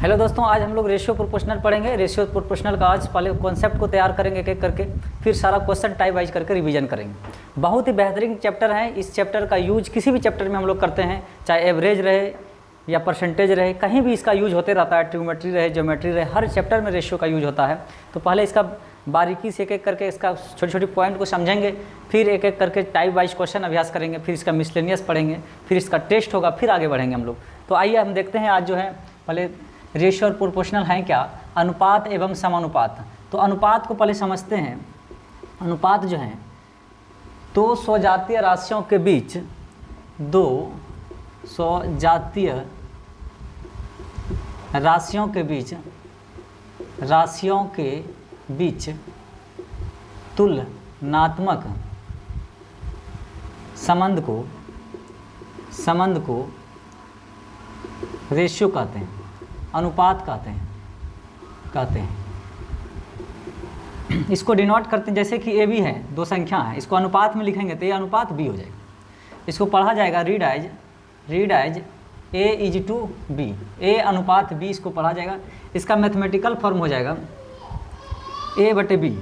Hello दोस्तों, आज हम लोग रेशियो प्रोपोर्शनल पढ़ेंगे। रेशियो प्रोपोर्शनल का आज पहले कॉन्सेप्ट को तैयार करेंगे एक एक करके, फिर सारा क्वेश्चन टाइप वाइज करके रिवीजन करेंगे। बहुत ही बेहतरीन चैप्टर है। इस चैप्टर का यूज किसी भी चैप्टर में हम लोग करते हैं, चाहे एवरेज रहे या परसेंटेज रहे, कहीं भी इसका यूज होते रहता है। ट्रिग्नोमेट्री रहे, ज्योमेट्री रहे, हर चैप्टर में रेशियो का यूज होता है। तो पहले इसका बारीकी से एक एक करके इसका छोटी छोटी पॉइंट को समझेंगे, फिर एक एक करके टाइप वाइज क्वेश्चन अभ्यास करेंगे, फिर इसका मिसलेनियस पढ़ेंगे, फिर इसका टेस्ट होगा, फिर आगे बढ़ेंगे हम लोग। तो आइए हम देखते हैं आज जो है पहले रेशियो और प्रोपोर्शनल है क्या, अनुपात एवं समानुपात। तो अनुपात को पहले समझते हैं। अनुपात जो है दो स्वजातीय राशियों के बीच, दो स्वजातीय राशियों के बीच तुलनात्मक संबंध को रेशियो कहते हैं, अनुपात कहते हैं। इसको डिनोट करते हैं, जैसे कि ए बी है, दो संख्या है, इसको अनुपात में लिखेंगे तो ये अनुपात बी हो जाएगा। इसको पढ़ा जाएगा read as A is to B, A अनुपात बी इसको पढ़ा जाएगा। इसका मैथमेटिकल फॉर्म हो जाएगा ए बटे बी।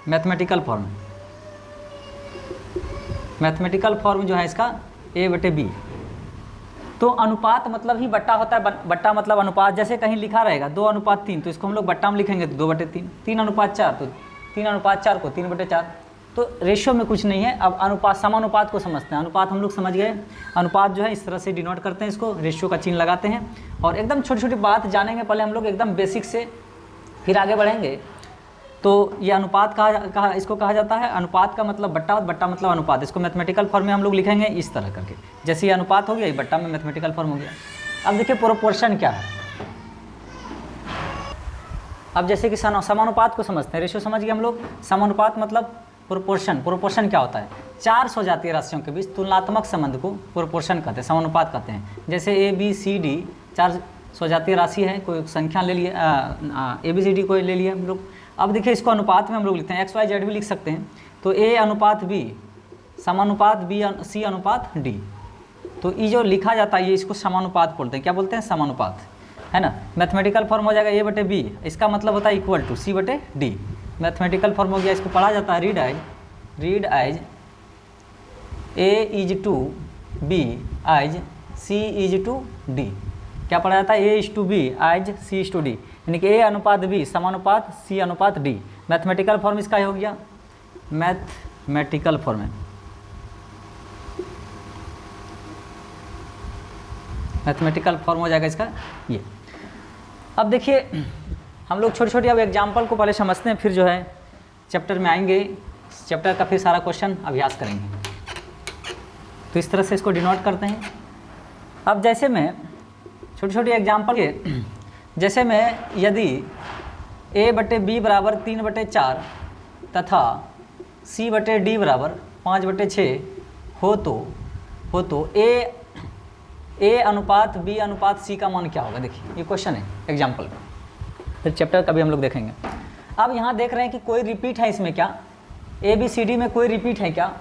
मैथमेटिकल फॉर्म जो है इसका ए बटे बी। तो अनुपात मतलब ही बट्टा होता है, बट्टा मतलब अनुपात। जैसे कहीं लिखा रहेगा 2:3, तो इसको हम लोग बट्टा में लिखेंगे तो 2/3, 3:4 तो 3:4 को 3/4। तो रेशियो में कुछ नहीं है। अब अनुपात, समानुपात को समझते हैं। अनुपात हम लोग समझ गए। अनुपात जो है इस तरह से डिनोट करते हैं, इसको रेशियो का चिन्ह लगाते हैं और एकदम छोटी छोटी बात जानेंगे पहले हम लोग एकदम बेसिक से, फिर आगे बढ़ेंगे। तो ये अनुपात इसको कहा जाता है। अनुपात का मतलब बट्टा, बट्टा मतलब अनुपात। इसको मैथमेटिकल फॉर्म में हम लोग लिखेंगे इस तरह करके, जैसे ये अनुपात हो गया, ये बट्टा में मैथमेटिकल फॉर्म हो गया। अब देखिए प्रोपोर्शन क्या है। अब जैसे कि समानुपात को समझते हैं, रेशियो समझ गए हम लोग। समानुपात मतलब प्रोपोर्शन क्या होता है, चार स्वजातीय राशियों के बीच तुलनात्मक संबंध को प्रोपोर्शन कहते हैं, समानुपात कहते हैं। जैसे ए बी सी डी चार स्वजातीय राशि है, कोई संख्या ले लिए, ए बी सी डी को ले लिए हम लोग। अब देखिए इसको अनुपात में हम लोग लिखते हैं, एक्स वाई जेड भी लिख सकते हैं। तो ए अनुपात बी समानुपात बी सी अनुपात डी। तो ये जो लिखा जाता है ये इसको समानुपात बोलते हैं। क्या बोलते हैं? समानुपात, है ना। मैथमेटिकल फॉर्म हो जाएगा ए बटे बी, इसका मतलब होता है इक्वल टू सी बटे डी। मैथमेटिकल फॉर्म हो गया। इसको पढ़ा जाता है read as A is to B as C is to D. क्या पढ़ा जाता है? A is to B as C is to D, यानी कि ए अनुपात बी समानुपात सी अनुपात डी। मैथमेटिकल फॉर्म इसका हो गया। मैथमेटिकल फॉर्म है, मैथमेटिकल फॉर्म हो जाएगा इसका ये। अब देखिए हम लोग छोटी छोटी अब एग्जाम्पल को पहले समझते हैं, फिर जो है चैप्टर में आएंगे, चैप्टर का फिर सारा क्वेश्चन अभ्यास करेंगे। तो इस तरह से इसको डिनोट करते हैं। अब जैसे मैं छोटी छोटी एग्जाम्पल के, जैसे मैं यदि a बटे बी बराबर 3/4 तथा c बटे डी बराबर 5/6 हो तो a अनुपात b अनुपात c का मान क्या होगा। देखिए ये क्वेश्चन है एग्जाम्पल, फिर चैप्टर का भी हम लोग देखेंगे। अब यहाँ देख रहे हैं कि कोई रिपीट है इसमें क्या, ए बी सी डी में कोई रिपीट है क्या?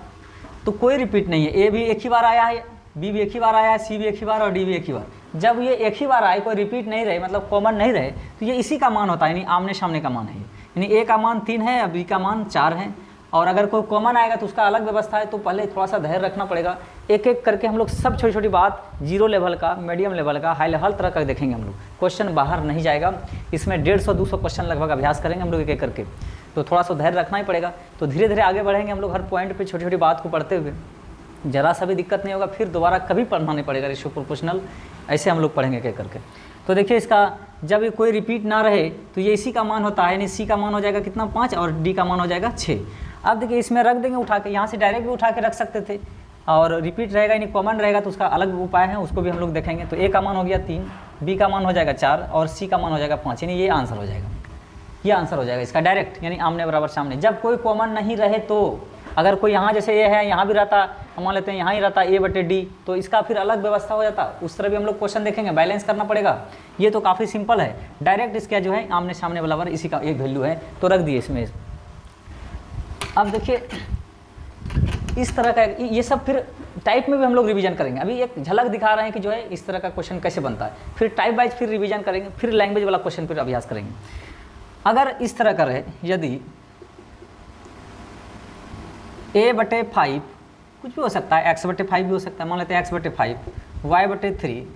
तो कोई रिपीट नहीं है। ए भी एक ही बार आया है, बी भी एक ही बार आया है, सी भी एक ही बार और डी भी एक ही बार। जब ये एक ही बार आए, कोई रिपीट नहीं रहे, मतलब कॉमन नहीं रहे, तो ये इसी का मान होता है, यानी आमने सामने का मान है। यानी ए का मान 3 है, बी का मान 4 है। और अगर कोई कॉमन आएगा तो उसका अलग व्यवस्था है। तो पहले थोड़ा सा धैर्य रखना पड़ेगा। एक एक करके हम लोग सब छोटी छोटी बात, जीरो लेवल का, मीडियम लेवल का, हाई लेवल, हर तरह का देखेंगे हम लोग। क्वेश्चन बाहर नहीं जाएगा। इसमें 150-200 क्वेश्चन लगभग अभ्यास करेंगे हम लोग एक एक करके। तो थोड़ा सा धैर्य रखना ही पड़ेगा। तो धीरे धीरे आगे बढ़ेंगे हम लोग, हर पॉइंट पर छोटी छोटी बात को पढ़ते हुए। जरा सा भी दिक्कत नहीं होगा, फिर दोबारा कभी पढ़ना नहीं पड़ेगा रेशियो प्रोपोर्शनल। ऐसे हम लोग पढ़ेंगे एक करके। तो देखिए इसका जब ये कोई रिपीट ना रहे तो ये इसी का मान होता है, यानी सी का मान हो जाएगा कितना, 5, और डी का मान हो जाएगा 6। अब देखिए इसमें रख देंगे उठा के, यहाँ से डायरेक्ट भी उठा के रख सकते थे, और रिपीट रहेगा यानी कॉमन रहेगा तो उसका अलग उपाय है, उसको भी हम लोग देखेंगे। तो ए का मान हो गया 3, बी का मान हो जाएगा 4 और सी का मान हो जाएगा 5, यानी ये आंसर हो जाएगा। ये आंसर हो जाएगा इसका डायरेक्ट, यानी आमने बराबर सामने। जब कोई कॉमन नहीं रहे तो, अगर कोई यहाँ जैसे ए है, यहाँ भी रहता, हम मान लेते हैं यहाँ ही रहता ए बटे डी, तो इसका फिर अलग व्यवस्था हो जाता। उस तरह भी हम लोग क्वेश्चन देखेंगे, बैलेंस करना पड़ेगा। ये तो काफ़ी सिंपल है, डायरेक्ट इसका जो है आमने सामने बराबर इसी का एक वैल्यू है, तो रख दिए इसमें। अब देखिए इस तरह का ये सब फिर टाइप में भी हम लोग रिवीजन करेंगे। अभी एक झलक दिखा रहे हैं कि जो है इस तरह का क्वेश्चन कैसे बनता है, फिर टाइप वाइज फिर रिवीजन करेंगे, फिर लैंग्वेज वाला क्वेश्चन फिर अभ्यास करेंगे। अगर इस तरह का रहे, यदि a/5 कुछ भी हो सकता है, x/5 भी हो सकता है, मान लेते हैं x/5 y/3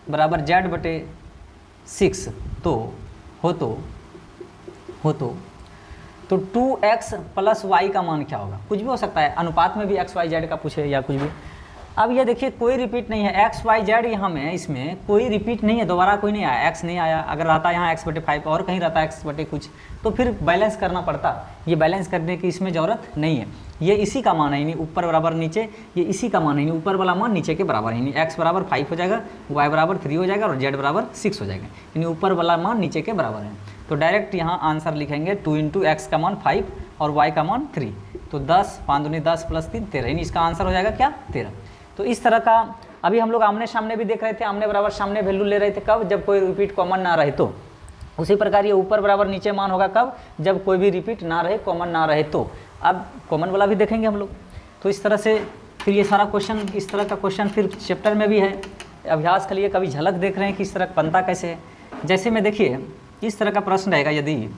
बराबर z/6 तो तो 2x + y का मान क्या होगा, कुछ भी हो सकता है, अनुपात में भी x y z का पूछे या कुछ भी। अब ये देखिए कोई रिपीट नहीं है, x y z यहाँ में इसमें कोई रिपीट नहीं है, दोबारा कोई नहीं आया, x नहीं आया। अगर रहता यहाँ x/5 और कहीं रहता x/ कुछ तो फिर बैलेंस करना पड़ता। ये बैलेंस करने की इसमें ज़रूरत नहीं है, ये इसी का मान है, यानी ऊपर बराबर नीचे, ये इसी का मान है, यानी ऊपर वाला मान नीचे के बराबर है, यानी x = 5 हो जाएगा, y = 3 हो जाएगा और z = 6 हो जाएगा, यानी ऊपर वाला मान नीचे के बराबर है। तो डायरेक्ट यहाँ आंसर लिखेंगे 2 × x का मान 5 और y का मान 3, तो 10 5 दूनी 10 + 3 13, यानी इसका आंसर हो जाएगा क्या 13। तो इस तरह का अभी हम लोग आमने सामने भी देख रहे थे, आमने बराबर सामने वैल्यू ले रहे थे, कब, जब कोई रिपीट कॉमन ना रहे तो। उसी प्रकार ये ऊपर बराबर नीचे मान होगा कब, जब कोई भी रिपीट ना रहे, कॉमन ना रहे तो। अब कॉमन वाला भी देखेंगे हम लोग। तो इस तरह से फिर ये सारा क्वेश्चन, इस तरह का क्वेश्चन फिर चैप्टर में भी है, अभ्यास के लिए कभी झलक देख रहे हैं कि इस तरह बनता कैसे है। जैसे में देखिए इस तरह का प्रश्न रहेगा, यदि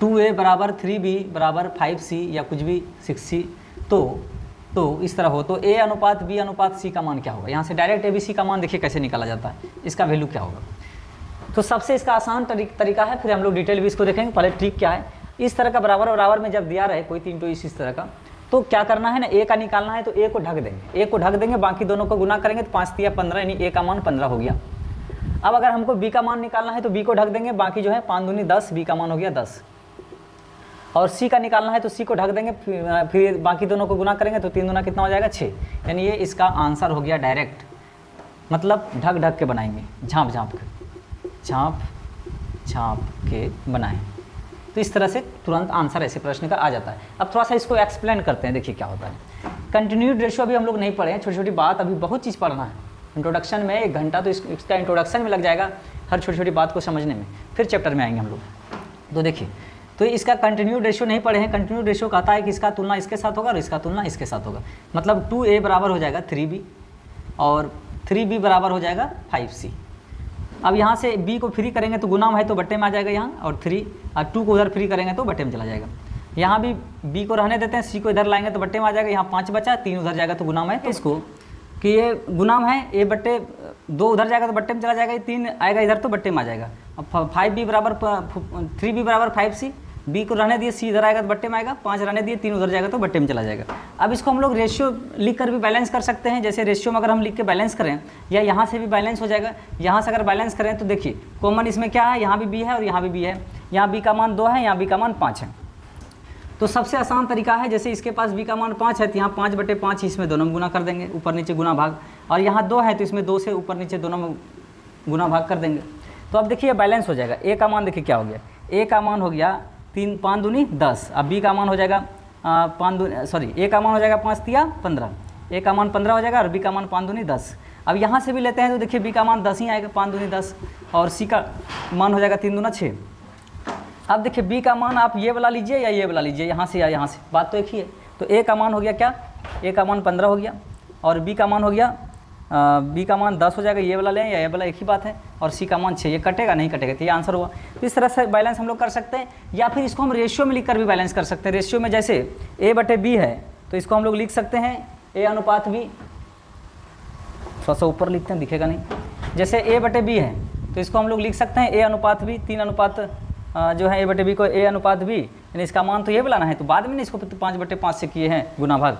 2a = 3b = 5c या कुछ भी 6c तो इस तरह हो, तो a/b/c का मान क्या होगा। यहाँ से डायरेक्ट abc का मान देखिए कैसे निकाला जाता है, इसका वैल्यू क्या होगा। तो सबसे इसका आसान तरीका है, फिर हम लोग डिटेल भी इसको देखेंगे। पहले ट्रिक क्या है, इस तरह का बराबर में जब दिया रहे कोई 3 तो इस तरह का, तो क्या करना है ना, a का निकालना है तो a को ढक देंगे, बाकी दोनों को गुना करेंगे तो 5 × 15, यानी a का मान 15 हो गया। अब अगर हमको b का मान निकालना है तो b को ढक देंगे, बाकी जो है 5 दूनी 10, b का मान हो गया 10। और c का निकालना है तो c को ढक देंगे, फिर बाकी दोनों को गुना करेंगे तो 3 दूना कितना हो जाएगा 6, यानी ये इसका आंसर हो गया डायरेक्ट। मतलब ढक के बनाएंगे, झाँप के बनाएं, तो इस तरह से तुरंत आंसर ऐसे प्रश्न का आ जाता है। अब थोड़ा सा इसको एक्सप्लेन करते हैं, देखिए क्या होता है। कंटिन्यूड रेशियो अभी हम लोग नहीं पढ़े हैं, छोटी छोटी बात, अभी बहुत चीज़ पढ़ना है। इंट्रोडक्शन में 1 घंटा तो इसका इंट्रोडक्शन में लग जाएगा, हर छोटी छोटी बात को समझने में, फिर चैप्टर में आएंगे हम लोग। तो देखिए, तो इसका कंटिन्यूड रेशियो नहीं पढ़े हैं। कंटिन्यूड रेशियो कहता है कि इसका तुलना इसके साथ होगा और इसका तुलना इसके साथ होगा। मतलब 2a बराबर हो जाएगा 3b और 3b बराबर हो जाएगा 5c। अब यहाँ से b को फ्री करेंगे तो गुना है तो बट्टे में आ जाएगा यहाँ, और 2 को उधर फ्री करेंगे तो बट्टे में चला जाएगा। यहाँ भी b को रहने देते हैं, c को इधर लाएंगे तो बट्टे में आ जाएगा, यहाँ 5 बचा, 3 उधर जाएगा तो गुनाम है। इसको कि ये गुनाम है, a/2 उधर जाएगा तो बट्टे में चला जाएगा, ये 3 आएगा इधर तो बट्टे में आ जाएगा। अब 3b बराबर 5c, b को रहने दिए, c इधर आएगा तो बट्टे में आएगा, 5 रहने दिए, 3 उधर जाएगा तो बट्टे में चला जाएगा। अब इसको हम लोग रेशियो लिख कर भी बैलेंस कर सकते हैं। जैसे रेशियो में अगर हम लिख के बैलेंस करें, या यहाँ से भी बैलेंस हो जाएगा। यहाँ से अगर बैलेंस करें तो देखिए कॉमन इसमें क्या है, यहाँ भी b है और यहाँ भी b है, यहाँ b का मान 2 है, यहाँ b का मान 5 है। तो सबसे आसान तरीका है, जैसे इसके पास b का मान 5 है तो यहाँ 5/5 इसमें दोनों में गुना कर देंगे, ऊपर नीचे गुना भाग, और यहाँ 2 है तो इसमें 2 से ऊपर नीचे दोनों में गुना भाग कर देंगे। तो अब देखिए बैलेंस हो जाएगा। a का मान देखिए क्या हो गया, a का मान हो गया 3 5 दूनी 10, अब b का मान हो जाएगा a का मान हो जाएगा 5 × 15, a का मान 15 हो जाएगा और b का मान 5 दूनी 10। अब यहाँ से भी लेते हैं तो देखिए b का मान 10 ही आएगा, 5 दूनी 10, और c का मान हो जाएगा 3 दूना 6। अब देखिए b का मान आप ये वाला लीजिए या ये वाला लीजिए, यहाँ से या यहाँ से, बात तो एक ही है। तो a का मान हो गया क्या, a का मान 15 हो गया, और b का मान हो गया b का मान 10 हो जाएगा, ये वाला लें या ये वाला, एक ही बात है, और c का मान 6, ये कटेगा नहीं कटेगा, तो ये आंसर हुआ। तो इस तरह से बैलेंस हम लोग कर सकते हैं, या फिर इसको हम रेशियो में लिखकर भी बैलेंस कर सकते हैं। रेशियो में जैसे a/b है तो इसको हम लोग लिख सकते हैं a/b, थोड़ा सा ऊपर लिखते हैं दिखेगा नहीं, जैसे a/b है तो इसको हम लोग लिख सकते हैं a/b, 3 अनुपात जो है a/b को a/b, यानी इसका मान तो ये बनाना है, तो बाद में इसको 5/5 से किए हैं गुना भाग,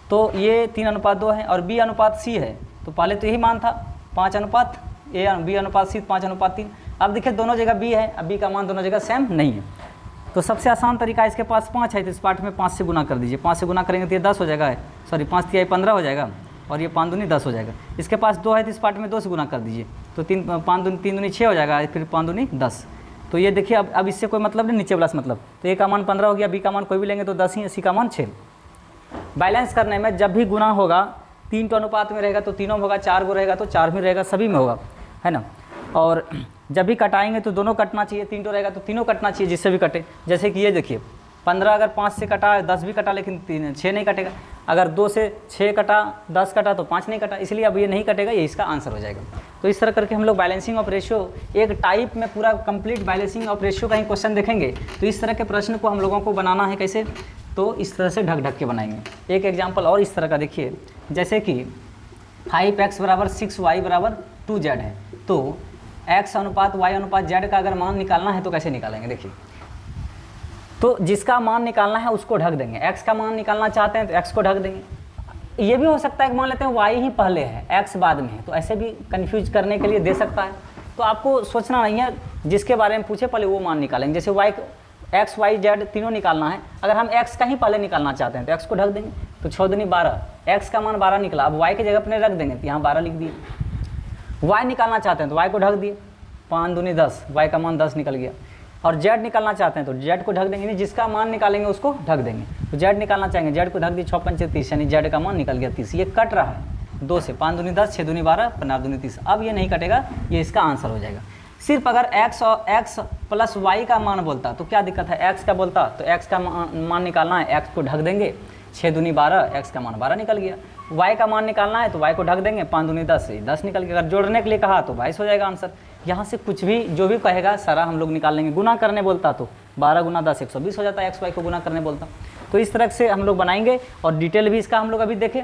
तो ये 3:2 है, और b/c है तो पहले तो यही मान था 5:b/c 5:3। अब देखिए दोनों जगह b है, अब b का मान दोनों जगह सेम नहीं है। तो सबसे आसान तरीका, इसके पास 5 है तो इस पार्ट में 5 से गुना कर दीजिए, 5 से गुना करेंगे तो ये 10 हो जाएगा, 5 × 15 हो जाएगा, और ये 5 दूनी 10 हो जाएगा। इसके पास 2 है तो इस पार्ट में 2 से गुना कर दीजिए, तो 3 दूनी 6 हो जाएगा, फिर 5 दूनी 10। तो ये देखिए अब इससे कोई मतलब नहीं, नीचे वाला से मतलब, तो a का मान 15 हो गया, b का मान कोई भी लेंगे तो 10 ही, c का मान 6। बैलेंस करने में जब भी गुना होगा 3 तो अनुपात में रहेगा तो तीनों में होगा, 4 को रहेगा तो 4 में रहेगा, सभी में होगा, है ना। और जब भी कटाएंगे तो दोनों कटना चाहिए, 3 तो रहेगा तो तीनों कटना चाहिए, जिससे भी कटे। जैसे कि ये देखिए 15 अगर 5 से कटा, 10 भी कटा, लेकिन 6 नहीं कटेगा। अगर 2 से 6 कटा, 10 कटा तो 5 नहीं कटा, इसलिए अब ये नहीं कटेगा, ये इसका आंसर हो जाएगा। तो इस तरह करके हम लोग बैलेंसिंग ऑफ रेशियो एक टाइप में पूरा कंप्लीट बैलेंसिंग ऑफ रेशियो का ही क्वेश्चन देखेंगे। तो इस तरह के प्रश्न को हम लोगों को बनाना है कैसे, तो इस तरह से ढक ढक के बनाएंगे। एक एग्जाम्पल और इस तरह का देखिए, जैसे कि 5x = 6y = 2z है, तो x अनुपात y अनुपात z का अगर मान निकालना है तो कैसे निकालेंगे। देखिए, तो जिसका मान निकालना है उसको ढक देंगे, x का मान निकालना चाहते हैं तो x को ढक देंगे। ये भी हो सकता है कि मान लेते हैं y ही पहले है x बाद में है, तो ऐसे भी कंफ्यूज करने के लिए दे सकता है। तो आपको सोचना नहीं है, जिसके बारे में पूछे पहले वो मान निकालेंगे। जैसे y x y z तीनों निकालना है, अगर हम x का ही पहले निकालना चाहते हैं तो x को ढक देंगे, तो 6 दूनी 12, x का मान 12 निकला, अब y की जगह अपने रख देंगे तो यहाँ 12 लिख दिए। y निकालना चाहते हैं तो y को ढक दिए, 5 दूनी 10, y का मान 10 निकल गया। और z निकालना चाहते हैं तो z को ढक देंगे, नहीं जिसका मान निकालेंगे उसको ढक देंगे। तो z निकालना चाहेंगे, z को ढक दिए, 6 पंचे 30, यानी z का मान निकल गया 30। ये कट रहा है 2 से, 5 दूनी 10, 6 दूनी 12, 15 दूनी 30। अब ये नहीं कटेगा, ये इसका आंसर हो जाएगा। सिर्फ अगर x और x + y का मान बोलता तो क्या दिक्कत है, x का बोलता तो x का मान निकालना है, x को ढक देंगे, 6 दूनी 12, x का मान 12 निकल गया। y का मान निकालना है तो y को ढक देंगे, 5 दूनी 10, 10 निकल गया। अगर जोड़ने के लिए कहा तो 22 हो जाएगा आंसर। यहाँ से कुछ भी जो भी कहेगा सारा हम लोग निकाल लेंगे। गुना करने बोलता तो 12 × 10 120 हो जाता है, x y को गुना करने बोलता। तो इस तरह से हम लोग बनाएंगे, और डिटेल भी इसका हम लोग अभी देखें।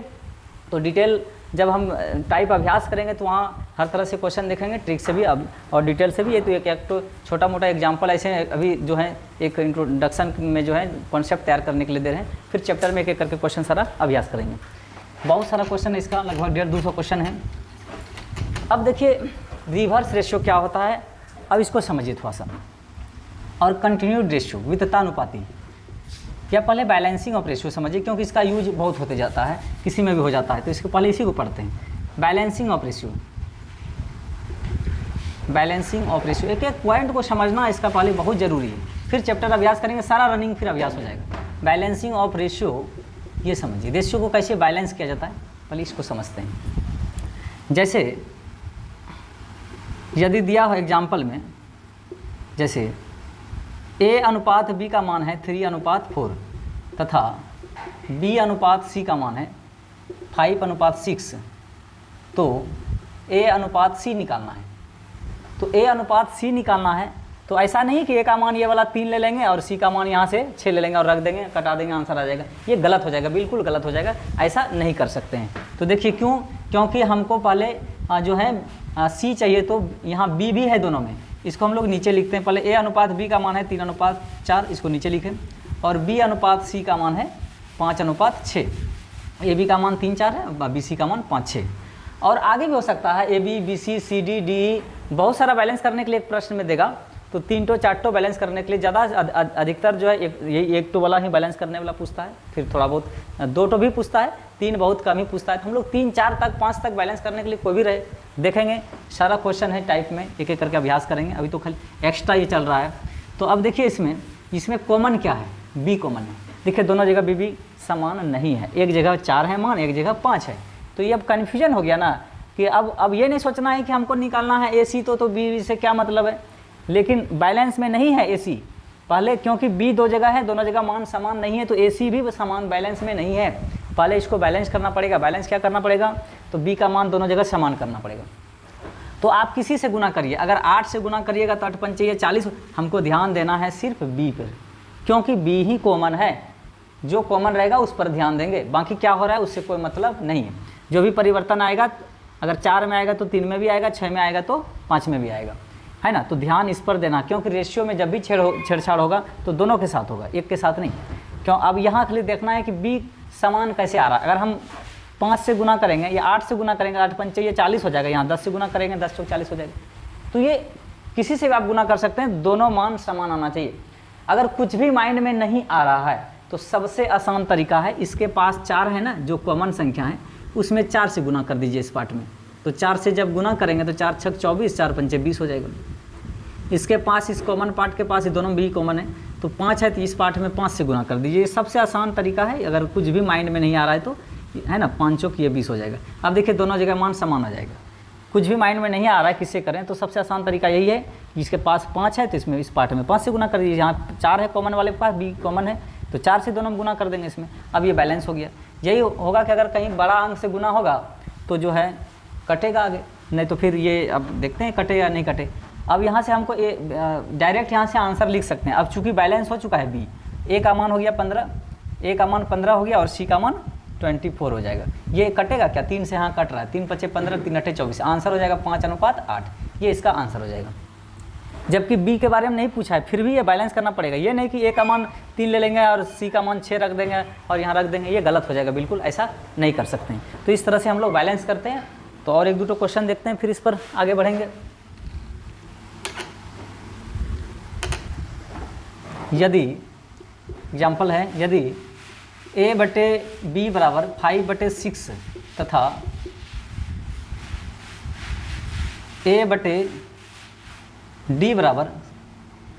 तो डिटेल जब हम टाइप अभ्यास करेंगे तो वहाँ हर तरह से क्वेश्चन देखेंगे, ट्रिक से भी अब और डिटेल से भी। ये तो एक तो छोटा मोटा एग्जाम्पल ऐसे अभी जो है एक इंट्रोडक्शन में जो है कॉन्सेप्ट तैयार करने के लिए दे रहे हैं, फिर चैप्टर में एक एक करके क्वेश्चन सारा अभ्यास करेंगे। बहुत सारा क्वेश्चन है इसका, लगभग 150-200 क्वेश्चन है। अब देखिए रिवर्स रेशियो क्या होता है, अब इसको समझिए थोड़ा सा। और कंटिन्यूड रेशियो, विततानुपाती, या पहले बैलेंसिंग ऑफ रेशियो समझिए, क्योंकि इसका यूज बहुत होते जाता है, किसी में भी हो जाता है, तो इसको पहले इसी को पढ़ते हैं। Balancing of ratio, balancing of ratio, एक एक पॉइंट को समझना इसका पहले बहुत ज़रूरी है, फिर चैप्टर अभ्यास करेंगे, सारा रनिंग फिर अभ्यास हो जाएगा। बैलेंसिंग ऑफ रेशियो, ये समझिए रेशियो को कैसे बैलेंस किया जाता है, पहले इसको समझते हैं। जैसे यदि दिया हो एग्जाम्पल में, जैसे a अनुपात b का मान है 3:4 तथा b अनुपात c का मान है 5:6, तो a अनुपात c निकालना है। तो a अनुपात c निकालना है, तो ऐसा नहीं कि a का मान ये वाला 3 ले लेंगे और c का मान यहाँ से 6 ले लेंगे और रख देंगे, कटा देंगे, आंसर आ जाएगा। ये गलत हो जाएगा, बिल्कुल गलत हो जाएगा, ऐसा नहीं कर सकते हैं। तो देखिए क्यों, क्योंकि हमको पहले जो है c चाहिए, तो यहाँ b भी है दोनों में, इसको हम लोग नीचे लिखते हैं। पहले a अनुपात b का मान है 3:4, इसको नीचे लिखें, और b अनुपात c का मान है 5:6। a b का मान 3-4 है, b c का मान 5-6। और आगे भी हो सकता है a b b c c d d e, बहुत सारा बैलेंस करने के लिए एक प्रश्न में देगा, तो 3-4 बैलेंस करने के लिए ज़्यादा अधिकतर जो है एक वाला ही बैलेंस करने वाला पूछता है, फिर थोड़ा बहुत 2 भी पूछता है, 3 बहुत कम ही पूछता है। तो हम लोग 3-4 तक 5 तक बैलेंस करने के लिए कोई भी रहे देखेंगे, सारा क्वेश्चन है टाइप में, एक एक करके अभ्यास करेंगे। अभी तो खाली एक्स्ट्रा ये चल रहा है। तो अब देखिए इसमें कॉमन क्या है, बी कॉमन है। देखिए दोनों जगह बी समान नहीं है, एक जगह 4 है मान, एक जगह 5 है। तो ये अब कन्फ्यूजन हो गया ना, कि अब ये नहीं सोचना है कि हमको निकालना है ए सी, तो बी से क्या मतलब है, लेकिन बैलेंस में नहीं है ए सी पहले, क्योंकि बी 2 जगह है, दोनों जगह मान समान नहीं है, तो ए सी भी समान बैलेंस में नहीं है। पहले इसको बैलेंस करना पड़ेगा। बैलेंस क्या करना पड़ेगा, तो बी का मान दोनों जगह समान करना पड़ेगा। तो आप किसी से गुना करिए, अगर 8 से गुना करिएगा तो 8×5 = 40। हमको ध्यान देना है सिर्फ बी पर, क्योंकि बी ही कॉमन है, जो कॉमन रहेगा उस पर ध्यान देंगे, बाकी क्या हो रहा है उससे कोई मतलब नहीं है। जो भी परिवर्तन आएगा, अगर 4 में आएगा तो 3 में भी आएगा, 6 में आएगा तो 5 में भी आएगा, है ना। तो ध्यान इस पर देना, क्योंकि रेशियो में जब भी छेड़छाड़ होगा तो दोनों के साथ होगा, एक के साथ नहीं। क्यों, अब यहाँ खाली देखना है कि बी समान कैसे आ रहा है। अगर हम 5 से गुना करेंगे या 8 से गुना करेंगे, 8×5 = 40 हो जाएगा। यहाँ 10 से गुना करेंगे, 10×4 = 40 हो जाएगा। तो ये किसी से भी आप गुना कर सकते हैं, दोनों मान समान आना चाहिए। अगर कुछ भी माइंड में नहीं आ रहा है तो सबसे आसान तरीका है, इसके पास 4 है ना, जो कॉमन संख्या है, उसमें 4 से गुना कर दीजिए इस पार्ट में। तो 4 से जब गुना करेंगे तो 4×6 = 24, 4×5 = 20 हो जाएगा। इसके पास, इस कॉमन पार्ट के पास, ये दोनों भी कॉमन है, तो 5 है, तो इस पार्ट में 5 से गुना कर दीजिए। ये सबसे आसान तरीका है, अगर कुछ भी माइंड में नहीं आ रहा है तो, है ना, 5 × 20 हो जाएगा। अब देखिए दोनों जगह मान समान आ जाएगा। कुछ भी माइंड में नहीं आ रहा है किससे करें, तो सबसे आसान तरीका यही है, जिसके पास 5 है तो इसमें इस पार्ट में 5 से गुना कर दीजिए। यहाँ 4 है कॉमन वाले के पास, बी कॉमन है, तो 4 से दोनों गुना कर देंगे इसमें, अब ये बैलेंस हो गया। यही होगा कि अगर कहीं बड़ा अंक से गुना होगा तो जो है कटेगा आगे, नहीं तो फिर ये अब देखते हैं कटे या नहीं कटे। अब यहाँ से हमको डायरेक्ट यहाँ से आंसर लिख सकते हैं। अब चूंकि बैलेंस हो चुका है बी, ए का मान हो गया 15, ए का मान 15 हो गया और सी का मान 24 हो जाएगा। ये कटेगा क्या, 3 से हाँ कट रहा है, 3 × 5 = 15, 3 × 8 = 24, आंसर हो जाएगा 5:8। ये इसका आंसर हो जाएगा। जबकि बी के बारे में नहीं पूछा है, फिर भी ये बैलेंस करना पड़ेगा। ये नहीं कि ए का मान 3 ले लेंगे और सी का मान 6 रख देंगे और यहाँ रख देंगे, ये गलत हो जाएगा, बिल्कुल ऐसा नहीं कर सकते हैं। तो इस तरह से हम लोग बैलेंस करते हैं। तो और 1-2 क्वेश्चन देखते हैं, फिर इस पर आगे बढ़ेंगे। यदि एग्जाम्पल है, यदि a/b = 5/6 तथा a/d =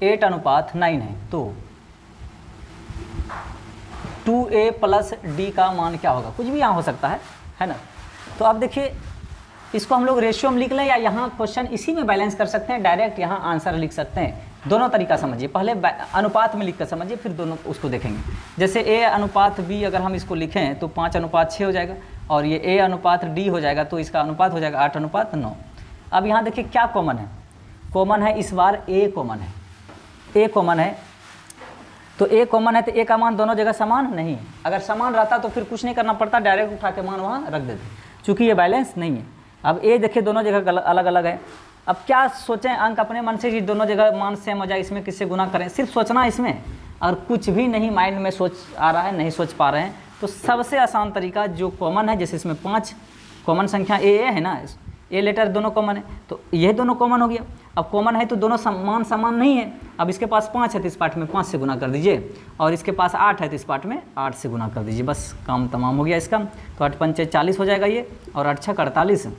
8:9 है, तो 2a + d का मान क्या होगा। कुछ भी यहाँ हो सकता है ना। तो अब देखिए इसको हम लोग रेशियो में लिख लें या यहाँ क्वेश्चन इसी में बैलेंस कर सकते हैं, डायरेक्ट यहाँ आंसर लिख सकते हैं। दोनों तरीका समझिए, पहले अनुपात में लिख कर समझिए, फिर दोनों उसको देखेंगे। जैसे a/b अगर हम इसको लिखें तो 5:6 हो जाएगा और ये a/d हो जाएगा, तो इसका अनुपात हो जाएगा 8:9। अब यहाँ देखिए क्या कॉमन है, कॉमन है इस बार a कॉमन है, a कॉमन है। तो a कॉमन है तो a का मान दोनों जगह समान नहीं है। अगर समान रहता तो फिर कुछ नहीं करना पड़ता, डायरेक्ट उठा के मान वहाँ रख देते, चूँकि ये बैलेंस नहीं है। अब a देखिए दोनों जगह अलग अलग है। अब क्या सोचें अंक अपने मन से कि दोनों जगह मान सेम हो जाए, इसमें किससे गुना करें, सिर्फ सोचना इसमें, और कुछ भी नहीं माइंड में सोच आ रहा है, नहीं सोच पा रहे हैं। तो सबसे आसान तरीका जो कॉमन है, जैसे इसमें 5 कॉमन संख्या ए है ना, ए लेटर दोनों कॉमन है, तो ये दोनों कॉमन हो गया। अब कॉमन है तो दोनों मान समान नहीं है। अब इसके पास 5 है तो इस पार्ट में 5 से गुना कर दीजिए, और इसके पास 8 है तो इस पार्ट में 8 से गुना कर दीजिए, बस काम तमाम हो गया इसका। तो 8 × 5 = 40 हो जाएगा ये, और 8 × 6 = 48,